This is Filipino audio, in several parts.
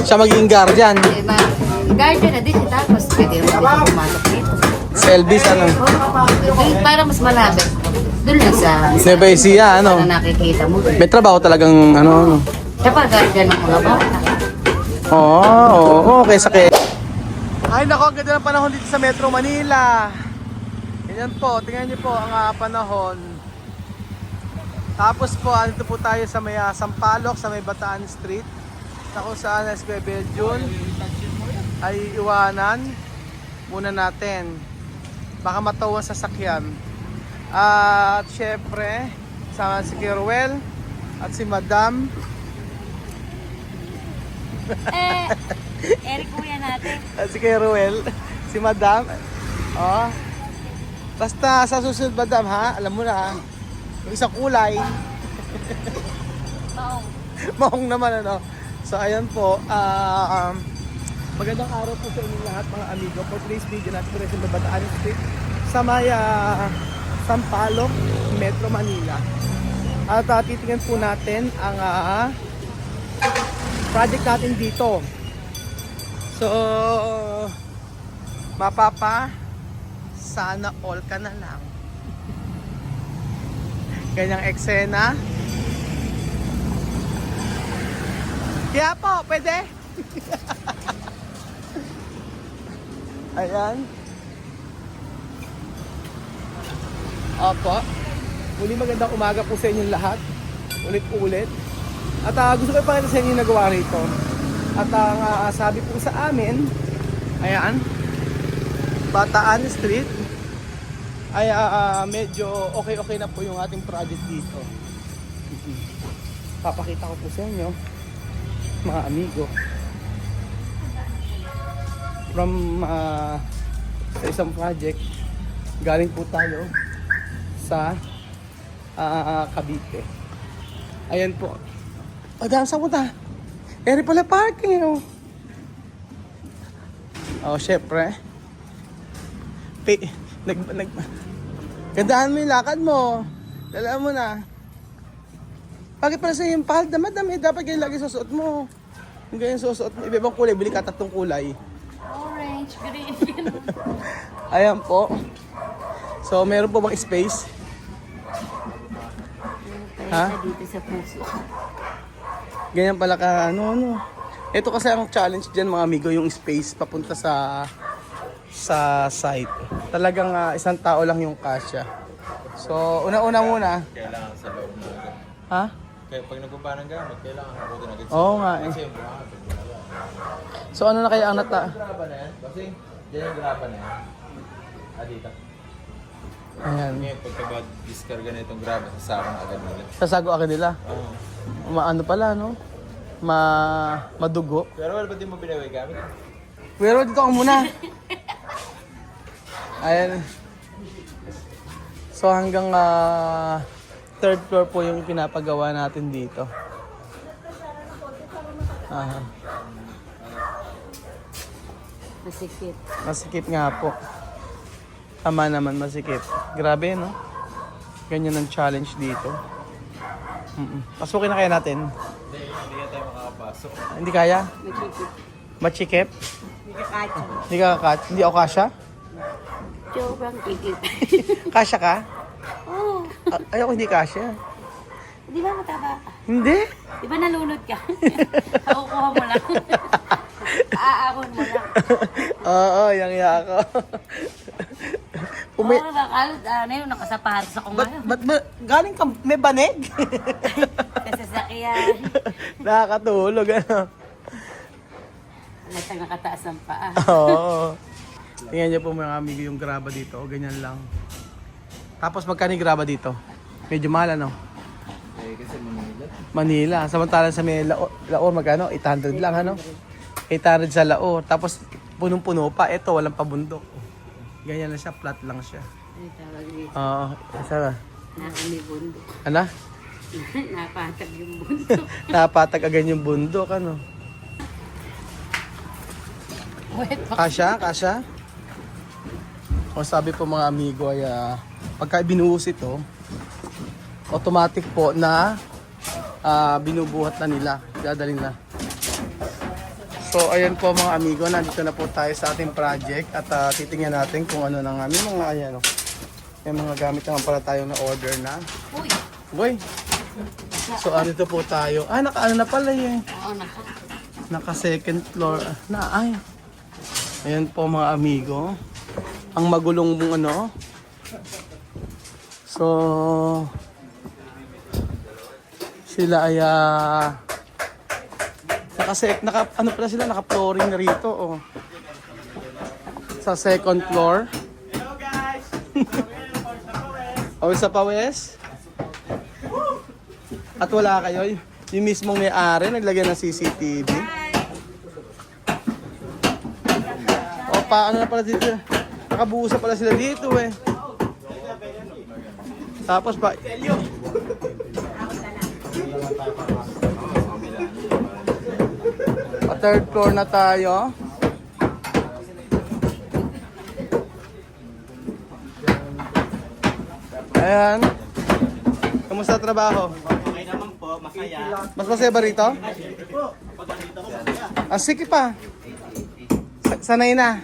Siya magiging guardian. Guardian na din, tapos pwede naman dito pumasok dito. Sa Elvis, ano? Doon, para mas malapit. Doon lang sa... Nueva Ecija, ano? Sana nakikita mo. May trabaho talagang, ano? Siya pa, guardian ng mga bata. Oo, okay, sakit. Ay nako, ang ganda ng panahon dito sa Metro Manila. Ganyan po, tingnan niyo po ang panahon. Tapos po, andito po tayo sa may Sampaloc, sa may Bataan Street. Na kung saan SB Belgium ay iwanan muna natin. Baka matawa sa sakyan. At syempre, sama si Kiruel at si Madam. Eric kuya natin. At si Kiruel, si Madam. Oh. Basta sa susunod, Madam, ha? Alam mo na, ha? Yung isang kulay. Maong. Maong naman, ano? So, ayan po. Magandang araw po sa inyong lahat, mga amigo. For today's video natin po rin sa Bataan Street sa may Sampaloc, Metro Manila. At titingnan po natin ang project natin dito. So, mapapa, sana all ka na lang. Ganyang eksena. Kaya po, pwede? Ayan. Opo. Muli magandang umaga po sa inyong lahat. Ulit-ulit. At gusto ko ipakita sa inyo yung nagawa rito. At ang sabi po sa amin, ayan, Bataan Street, ay medyo okay na po yung ating project dito. Papakita ko po sa inyo, mga amigo. From sa isang project, galing po tayo sa Cavite. Ayan po. Madam, saan punta? Eri pala parking, oh. Oh, syempre. Gandaan mo yung lakad mo. Dala mo na. Bakit pala sa yung palda, madam, dapat ganyan lagi susuot mo. Yung ganyan susuot mo. Iba-ibang kulay, bili ka 3 kulay. Orange, green. Ayan po. So, meron po bang space? Ha? Dito sa puso. Ganyan pala ka, ano. Ito kasi ang challenge dyan, mga amigo, yung space papunta sa site. Talagang isang tao lang yung kasya. So, una-una muna. Kailangan sa loob na agad. Ha? Kaya pag nagbuba ng gamit, kailangan ako din agad. Oo nga eh. Kasi yung buhat. So, ano na kaya ang Yung graba na yan? Kasi, dyan yung graba na yan. Dito. Ayan. Ngayon, pagka discarga na itong graba, sasama na agad nila. Sasago agad nila. Oo. Maano pala, no? Madugo. Pero wala ba din mo binaway gamit? Pero dito ka muna. Ayan. So hanggang third floor po yung pinapagawa natin dito. Aha. Masikip. Masikip nga po. Tama naman, masikip. Grabe, no? Ganyan ang challenge dito. Pasukin na kaya natin. Hindi na tayo makakapasok. Hindi kaya? Masikip. Machikip? Hindi ka kacha. Hindi ka kakat? Hindi ako kasya? Joke lang, tikip. Kasya ka? Oo. Ayoko hindi kasya. Di ba mataba ka? Hindi? Di ba nalunod ka? Nakukuha mo lang. Aahon mo lang. Oo, yang ako. Oo, bakalat. Ano yun, nakasapatos ako ngayon. Ba't galing ka, may banig? Sa sasakyan. Nakakatulog, ano? Halatang nakataas ang paa. Oo. Tingnan niyo po mga amigo yung graba dito, o ganyan lang. Tapos magkano yung graba dito? Medyo mahal, ano? Kasi Manila. Manila. Samantalang sa may Laor, magkano? 800 lang, ano? 800 sa Laor. Tapos punong-puno pa. Ito, walang pabundok. Ganyan lang siya, flat lang siya. Ay, tawag dito. Oo. Isa Nakami bundok. Ano? Napatag yung bundok. Napatag agad yung bundok, ano? Wet pa. Kasya? O sabi po mga amigo ay pagka binuhos ito, automatic po na binubuhat na nila, dadalhin na So ayan po mga amigo, nandito na po tayo sa ating project at titingnan natin kung ano na nga. May mga ayan o. May mga gamit naman pala tayo na order na. Uy. Boy! So andito po tayo. Ah, naka ano na pala eh. Oo, Naka second floor na ay. Ayan po mga amigo. Ang magulong ano. So sila ay naka ano pala sila, naka flooring na rito oh. Sa second floor. Hello guys. O sa pawes. At wala kayo, yung mismong may-ari naglagay ng CCTV. O paano na pala dito? Nakabuusan pala sila dito eh. Tapos pa third floor na tayo. Ayan. Kamusta trabaho? Okay naman po, masaya. Mas masaya ba rito? Ah, sige pa. Sanay na.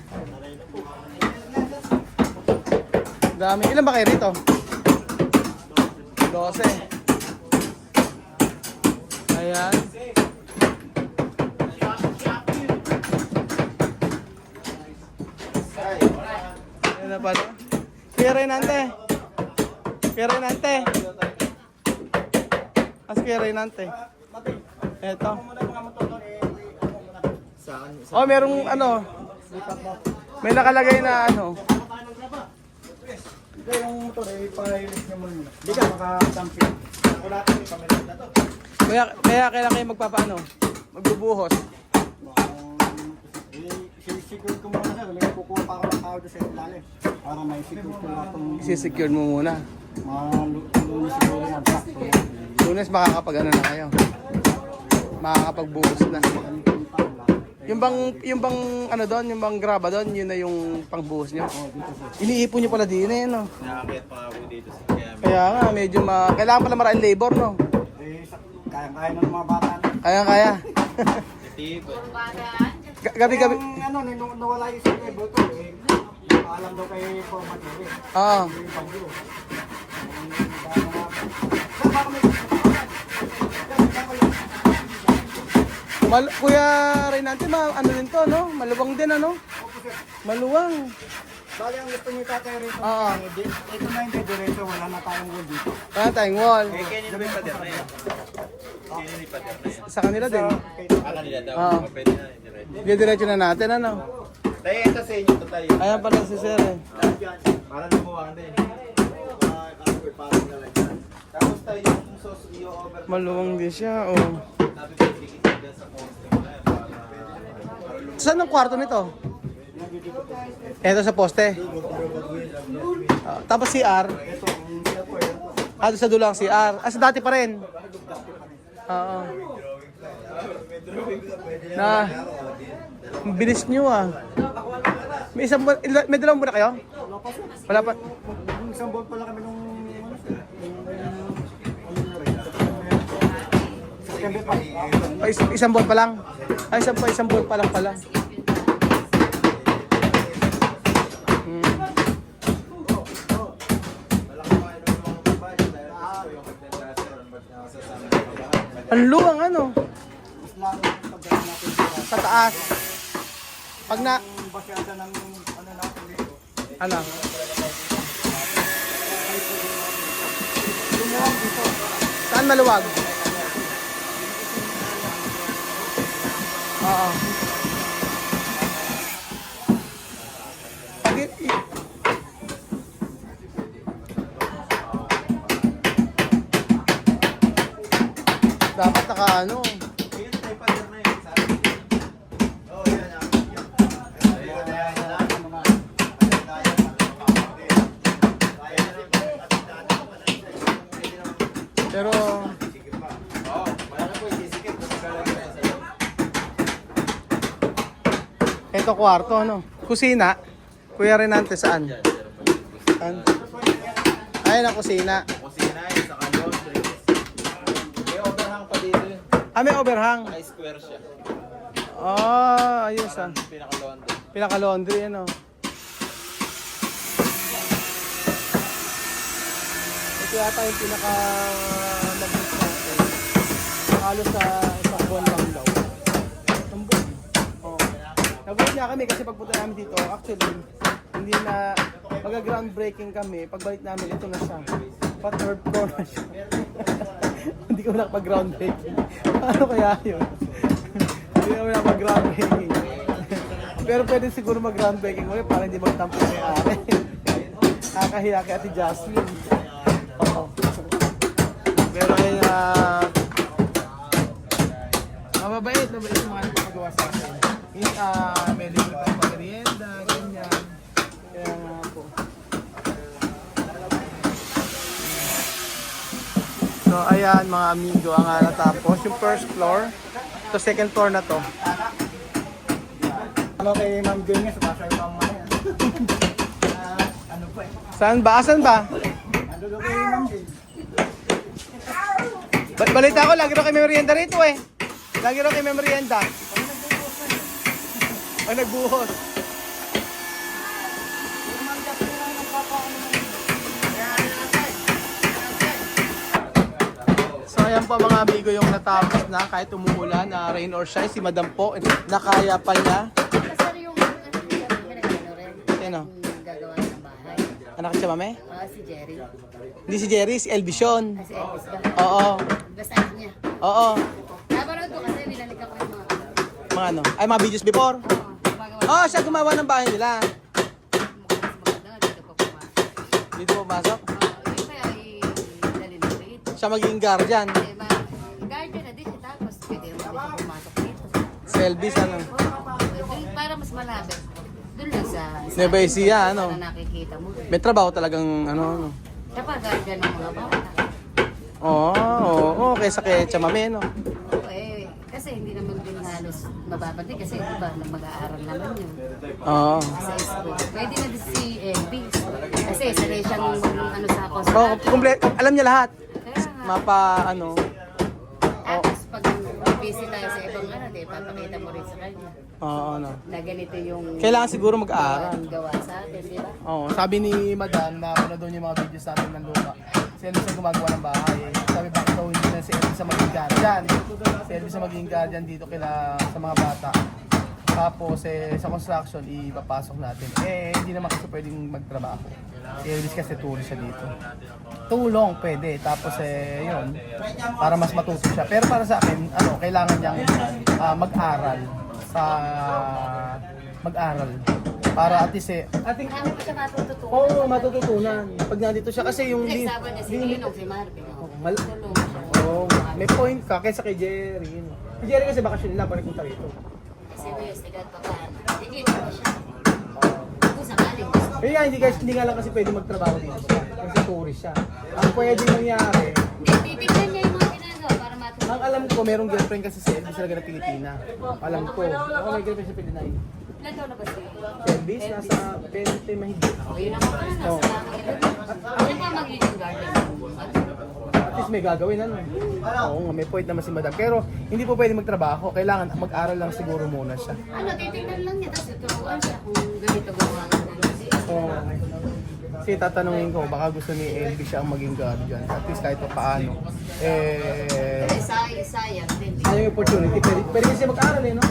Dami. Ilan ba kayo rito? 12. Ayan. Ayan na pala. Kuya Renante. Kuya Renante. Kuya Renante. Eto. Oh, merong ano. May nakalagay na ano. Ito yung motor, i-pilot nyo muna. Hindi ka makasamping. Wala ito yung camera na to. Kaya kailan kayo magpapaano? Magbubuhos. I-secure ko muna sir. May kukuha pa ako ng tao doon sa ilalim. Para may secure ko na itong Isi-secure mo muna. mga lunes siguro mag-sakto. Lunes makakapag ano na kayo. Makakapagbuhos na. Yung bang ano doon, yung bang graba doon, yun na yung pangbuhos nyo. Iniipon nyo pala din eh, no? Nakakit pa ako dito sa Kaya nga, medyo kailangan pala maraming labor, no? Kaya-kaya na ng mga bata. Kaya. Gabi-gabi. Yung ano, nung nawala yung sa level ko, alam daw kay Forman Eri. Oo. Yung pag-iyo. Kuya Renante, ano din to, no? Maluwang din, ano? Maluwang. Bali ang gusto niyo tatay rito. Oo. Ito na hindi diretso, wala na tayong wall dito. Kaya tayong wall. Eh, kaya nyo ba yung pader na yan? Sino yung pader na yan? Sa kanila din. Kanila daw. Oo. Pwede na. Diretso. Diretso na natin, ano? Tayo, ito sa inyo to tayo. Ayan pala si Sir, eh. Para lumuwang din. Tapos tayo yung sauce i-over. Maluwang din siya, oh. Sabi ko, dikit dyan sa poste. Saan ang kwarto nito? Ito sa poste. Tapos CR. Doon sa dulang CR. Sa dati pa rin. Oo. Na, bilis nyo ah. May isang buwan, may dalawang buwan na kayo? Wala pa. Isang buwan pa lang kami nung September pa. Ay, isang buwan pa lang. Ay, isang buwan pa lang pala. Ang luwang ano? Mas lalo yung pagdating natin Sa taas. Pag na... yung basyada ng ano natin dito. Ano? Lumuwag dito. Saan maluwag? Oo. Pag dapat naka ano. Ayun, tayo pader na yun. Sabi ko. Oo, yan. Pero Oo, malaki po isisikip. ito kwarto ano. Kusina. Kuya Renante saan? Saan? Ayun ang kusina. Kusina yun, sa kalon. May overhang pa dito yun. Ah, may overhang. Naka-square siya. Ayos ah. Pinaka-London. Pinaka-laundry, ano. Ito yata yung pinaka-mabit natin. Halos sa isang buwan lang daw. Isang buwan. Oh. Nag-wait nga kami kasi pagpunta namin dito, actually, hindi na mag-groundbreaking kami. Pagbalik namin, ito na siya. Pa-third floor na siya. Hindi kami nakapag-groundbreaking. Paano kaya yun? Hindi kami nakapag-groundbreaking. Pero pwede siguro mag-groundbreaking ulit para hindi magtampo kay Ate. Kakahiya kay Ate Jasmine. Oo. Pero ay mababait yung mga nagpapagawa sa akin. May libre tayong pag-merienda, ganyan. Kaya nga po. So ayan mga amigo, ang natapos yung first floor. So second floor na to. Ano kay Ma'am Jane nga, sa yung mamaya. Ano pa eh? Saan ba? Asan ba? Ano kay Ma'am Jane? Balita ko, lagi raw kay may merienda rito eh. Lagi raw kay may merienda. Ay, nagbuhos. So ayan po mga amigo yung natapos na kahit umuulan, rain or shine, si Madam po, nakaya pa niya. Sir, yung ano rin, Sino? yung gagawa ng bahay. Anak siya, mame? Si Jerry. Hindi si Jerry, si Elvision. Kasi Elvis ba? Oo, Basta niya. oo. Napanood ko kasi binalik ako yung mga Mga ano? Ay, mga videos before? gumagawa Oo, siya gumawa ng bahay nila. maganda, dito ko pumasok. Dito pumasok. Yun kaya dali na rito. Siya magiging guardian. Guardian na din siya tapos pwede naman din siya pumasok dito. Si Elvis, ano? Doon, para mas malapit. Doon lang sa Nueva Ecija, ano? na nakikita mo. May trabaho talagang, ano. Siya pa guardian ng mga bata. Oo, kaysa kay Chamame, no? Kasi hindi naman din halos mababati kasi di ba mag-aaral naman yun Oo. sa school. Pwede na din si Elvis kasi sanay siyang ano sa Oo, consulat. alam niya lahat. Kaya nga. Mapa, ano. Tapos pag busy tayo sa ibang ano, di papakita mo rin sa kanya Oo, ano. na ganito yung Kailangan siguro mag-aaral. gawa sa atin, di ba? Oo, sabi ni Madam na ano doon yung mga videos natin ng luma. Si Elvis ang gumagawa ng bahay. Sabi bakit daw hindi na si Elvis ang maging guardian. Si Elvis ang maging guardian dito sa mga bata. Tapos sa construction, ipapasok natin. Hindi naman kasi pwedeng magtrabaho. Si Elvis kasi tulong siya dito. Tulong, pwede. Tapos yun, para mas matuto siya. Pero para sa akin, kailangan niyang mag-aral. Mag-aral. Para at least ating Marami pa siya matututunan. Oo, matututunan. Pag nandito siya kasi yung Nagsama niya si Ninong, si Marvin. Tulong siya. Oo, may point ka kaysa kay Jerry. Si Jerry kasi bakasyon nila pag nagpunta rito. Kasi Wes, tigat pa pa. Sige, pa siya. Kung sakaling gusto. Kaya hindi nga lang kasi pwede magtrabaho dito siya. Kasi tourist siya. Ang pwede mangyari, Hindi, titignan niya yung mga ginagawa para matutunan. ang alam ko merong girlfriend kasi si Elvis talaga na Pilipina. Alam ko. Ako may girlfriend sa Pilipinas. Ilan taon na ba siya? Si Elvis, nasa 20 mahigit. O, yun naman pala, nasa mga ginagawa. Ano ba magiging garden? At least may gagawin ano. Oo nga, may point naman si Madam. Pero hindi po pwede magtrabaho. Kailangan mag-aral lang siguro muna siya. Ano, titignan lang niya, tapos tuturuan siya kung ganito gawa ng Oo. Kasi tatanungin ko, baka gusto ni Elvis siya ang maging guardian. At least kahit pa paano. Sayang din. Ano yung opportunity? Pwede kasi mag-aral no?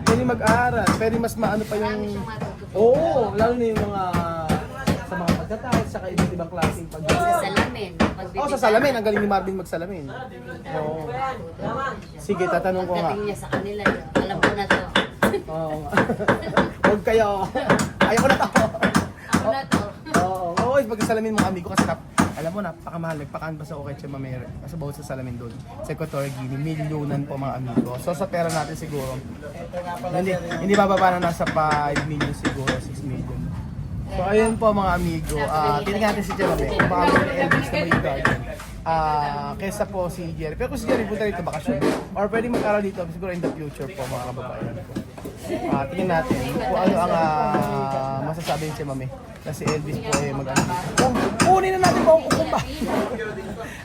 Pwede mag-aral. Pwede mas maano pa Marami yung... siyang matutunan. Oo, lalo na yung mga... sa mga pagkatahit, saka iba't ibang klaseng pag... Sa salamin. Oo, sa salamin. Ang galing ni Marvin magsalamin. Oo. Sige, tatanong ko nga. Pagdating niya sa kanila, alam ko na to. Oo. Huwag kayo. Ayaw ko na to. Ako na to. Oo, pag-salamin mga amigo kasi alam mo, napakamahal. Nagpakaan ba sa Okay Chamamere? Kasi bawat sa salamin doon. Sa Equatorial Guinea, milyonan po mga amigo. So sa pera natin siguro, hindi bababa na nasa 5 million siguro, 6 million. So ayun po mga amigo, titingnan natin si Chamamere. Kung baka gusto ni Elvis na maging guardian. Kesa po si Jerry. Pero kung si Jerry punta dito bakasyon. Or pwede mag-aral dito siguro in the future po mga kababayan po. Tingnan natin kung ano ang masasabi ni Chamamere. Kasi Elvis po mag-ano. Kunin na natin po kung ba.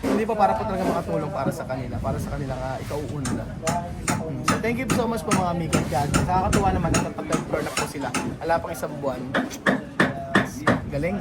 Hindi po para po talaga makatulong para sa kanila. Para sa kanilang ikauunlad. thank you so much po mga amigo at yan. Nakakatuwa naman at nag-third floor na po sila. Wala pang isang buwan. Galing.